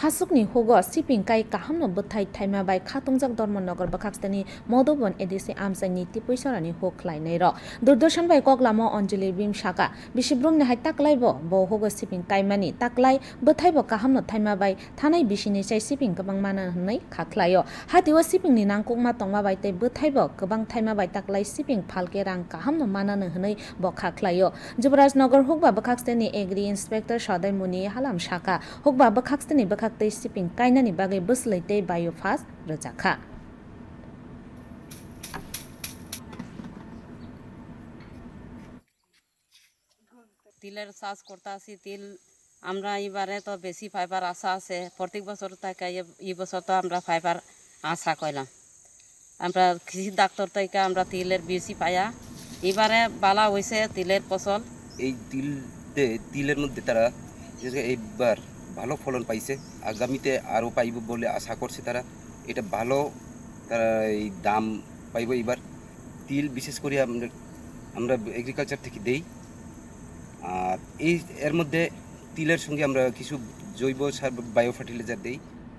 hasukni hogo siping kai kahamno bethai thaima bai khatungjak Dharmanagar bakhakstani Modobon edisi amsani tipuisarani hoklainai ro Durdarshan bai koklamo Anjali Bim Shaka Bishibrumni hai taklaibo bo hogo siping kaimani taklai bethaibo kahamno thaima bai thanai bisini chai siping kabang mana hnai khaklayo hatiwa siping ni nangkukma tongma bai tei bethaibo kabang thaima bai taklai siping phalke rang kahamno mana hnai bo khaklayo Jubrajnagar hokba bakhakstani Agri Inspector Sadai Muni Halam Shaka hokba bakhakstani bakhaktai siping kainani bagai buslaitei biofast rojaka তিলের চাষ করতেছি তিল আমরা এবারে তো বেশি fibre আশা আছে প্রত্যেক বছর থেকে এই বছর তো আমরা ফাইবার আশা করলাম আমরা কৃষি ডাক্তার থেকে আমরা তিলের বেশি পায়া এবারে বালা হয়েছে তিলের ফসল এই তিলের মধ্যে তারা এইবার ভালো ফলন পাইছে আগামীতে আরও পাইব বলে আশা করছে তারা এটা ভালো তারা এই দাম পাইব এবার তিল বিশেষ করে আমরা এগ্রিকালচার থেকে দেই আর এর মধ্যে তিলের সঙ্গে আমরা কিছু জৈব সার বায়ো ফার্টিলাইজার দেই